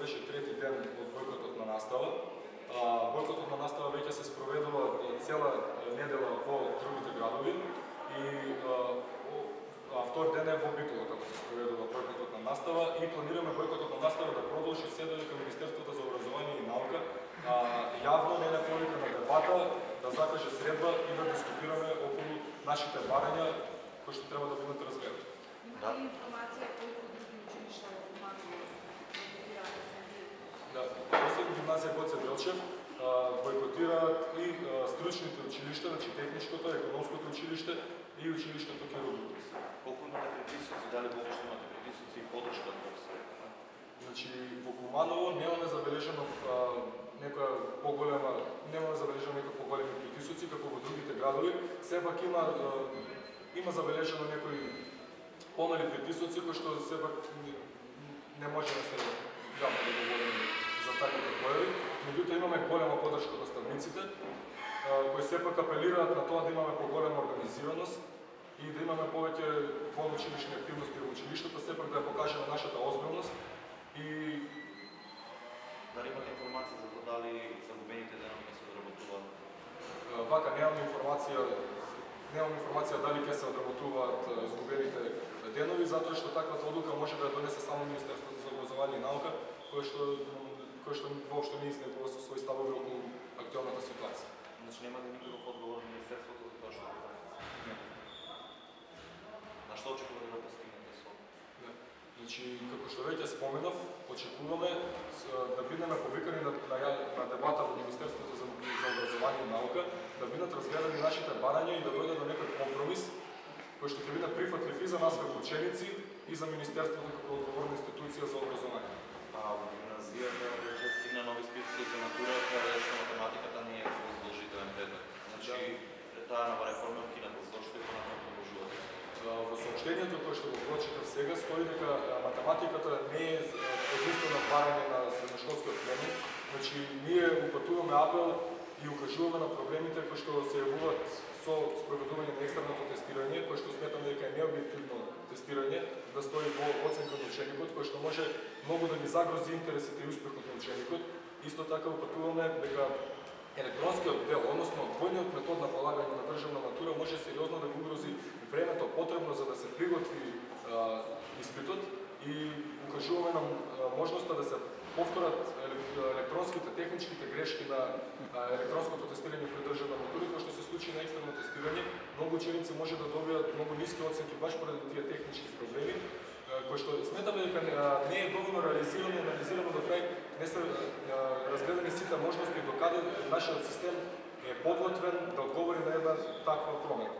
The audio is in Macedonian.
беше трети ден од бојкотот на настава. Бојкотот на настава веќе се спроведува цела недела во другите градови и втор ден е во Битола како се спроведува бојкотот на настава и планираме бојкотот на настава да продолжи се додека Министерството за образование и наука јавно не на повика на дебата да закаже средба и да дискутираме околу нашите барања кои што треба да бидат разгледани. Има ли информација колку други училишта во Куманово бојкотираат средби? Да, освен гимназија Гоце Делчев бојкотираат и стручните училишта, значи техничкото, економското училиште и училиштето Керубис. Колку имате притисоци, дали воопшто имате притисоци и подршка од се? Значи во Куманово немаме забележено некоја поголема, немаме забележено некои поголеми притисоци како во другите градови. Сепак има забележено некои помали притисоци кои што сепак не може да се јавно да говориме за таквите појави. Меѓутоа имаме голема поддршка од наставниците кои сепак апелираат на тоа да имаме поголема организираност и да имаме повеќе вонучилишни активности во училиштата, сепак да ја покажеме нашата озбилност и дали имате информација за тоа дали загубените денови се одработуваат? Вака немам информација дали ќе се одработуваат изгубените денови, затоа што таквата одлука може да ја донесе само Министерството за образование и наука, кој што воопшто не изнегува со своји ставови околу актуелната ситуација. Значи нема да никаков одговор на Министерството за тоа што го прави? Не. На што очекувате да постигнете со? Не. Значи, како што веќе споменав, очекуваме да бидеме повикани на дебата во Министерството за образование и наука, да бидат разгледани нашите барања и да дојде до некој компромис кој што ќе биде прифатлив и за нас како ученици и за Министерството како одговорна институција за образование. Во гимназијата веќе стигна нови списоци за матура, каде што математиката не е задолжителен предмет. Значи, таа нова реформа кината, зошто и понатаму продолжувате? Во соопштението кое што го прочитав сега стои дека математиката не е единствено барање на средношколскиот племен. Значи, ние упатуваме апел и укажуваме на проблемите кои што се јавуваат со спроведување на екстерното тестирање, кое што сметаме дека е необјективно тестирање, да стои во оценка на ученикот, кое што може многу да ги загрози интересите и успехот на ученикот. Исто така упатуваме дека електронскиот дел, односно двојниот метод на полагање на државна матура може сериозно да го угрози времето потребно за да се приготви испитот и укажуваме на можноста да се повторат електронските техничките грешки на електронското тестирање при државна матура, кој што се случи на екстерно тестирање. Многу ученици може да добијат многу ниски оценки баш поради тие технички проблеми, кои што сметаме дека не е доволно реализирано и анализирано до крај, не се разгледани сите можности докаде нашиот систем е подготвен да одговори на една таква промена.